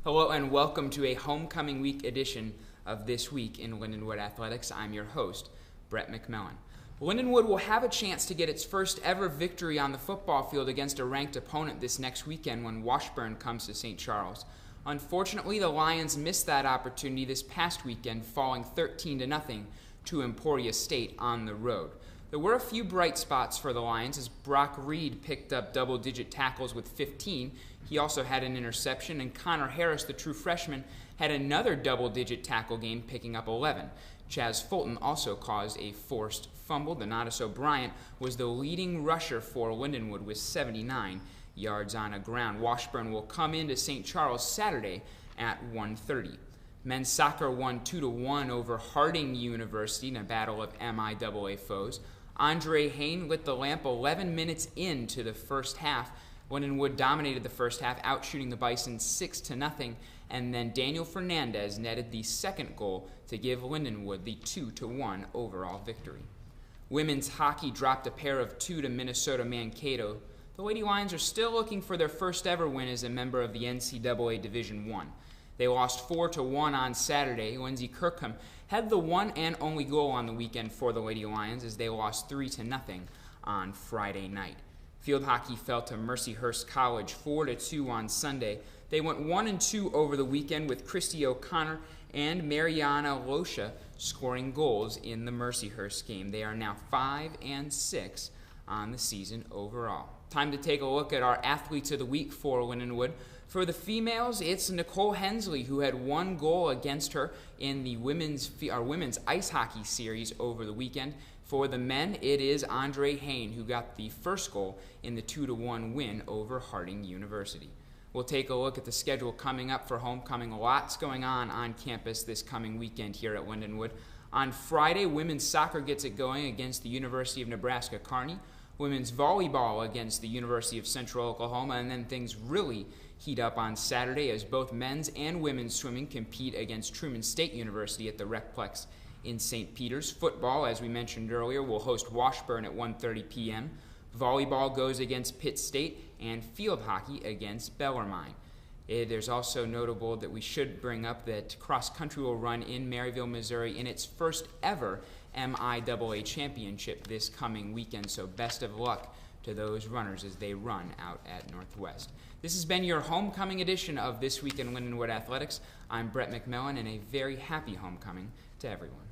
Hello and welcome to a homecoming week edition of This Week in Lindenwood Athletics. I'm your host, Brett McMillan. Lindenwood will have a chance to get its first ever victory on the football field against a ranked opponent this next weekend when Washburn comes to St. Charles. Unfortunately, the Lions missed that opportunity this past weekend, falling 13-0 to Emporia State on the road. There were a few bright spots for the Lions as Brock Reed picked up double-digit tackles with 15. He also had an interception, and Connor Harris, the true freshman, had another double-digit tackle game, picking up 11. Chaz Fulton also caused a forced fumble. Donatus O'Brien was the leading rusher for Lindenwood with 79 yards on the ground. Washburn will come into St. Charles Saturday at 1:30. Men's soccer won 2-1 over Harding University in a battle of MIAA foes. Andre Hain lit the lamp 11 minutes into the first half. Lindenwood dominated the first half, outshooting the Bison 6-0, and then Daniel Fernandez netted the second goal to give Lindenwood the 2-1 overall victory. Women's hockey dropped a pair of 2 to Minnesota Mankato. The Lady Lions are still looking for their first ever win as a member of the NCAA Division I. They lost 4-1 on Saturday. Lindsey Kirkham had the one and only goal on the weekend for the Lady Lions as they lost 3-0 on Friday night. Field hockey fell to Mercyhurst College 4-2 on Sunday. They went 1-2 over the weekend with Christy O'Connor and Mariana Losha scoring goals in the Mercyhurst game. They are now 5-6 on the season overall. Time to take a look at our athletes of the week for Lindenwood. For the females, it's Nicole Hensley, who had one goal against her in the women's ice hockey series over the weekend. For the men, it is Andre Hain, who got the first goal in the 2-1 win over Harding University. We'll take a look at the schedule coming up for homecoming. Lots going on campus this coming weekend here at Lindenwood. On Friday, women's soccer gets it going against the University of Nebraska-Kearney. Women's volleyball against the University of Central Oklahoma, and then things really heat up on Saturday as both men's and women's swimming compete against Truman State University at the Recplex in St. Peters. Football, as we mentioned earlier, will host Washburn at 1:30 p.m. Volleyball goes against Pitt State, and field hockey against Bellarmine. There's also notable that we should bring up that cross country will run in Maryville, Missouri in its first ever MIAA championship this coming weekend, so best of luck to those runners as they run out at Northwest. This has been your homecoming edition of This Week in Lindenwood Athletics. I'm Brett McMillan, and a very happy homecoming to everyone.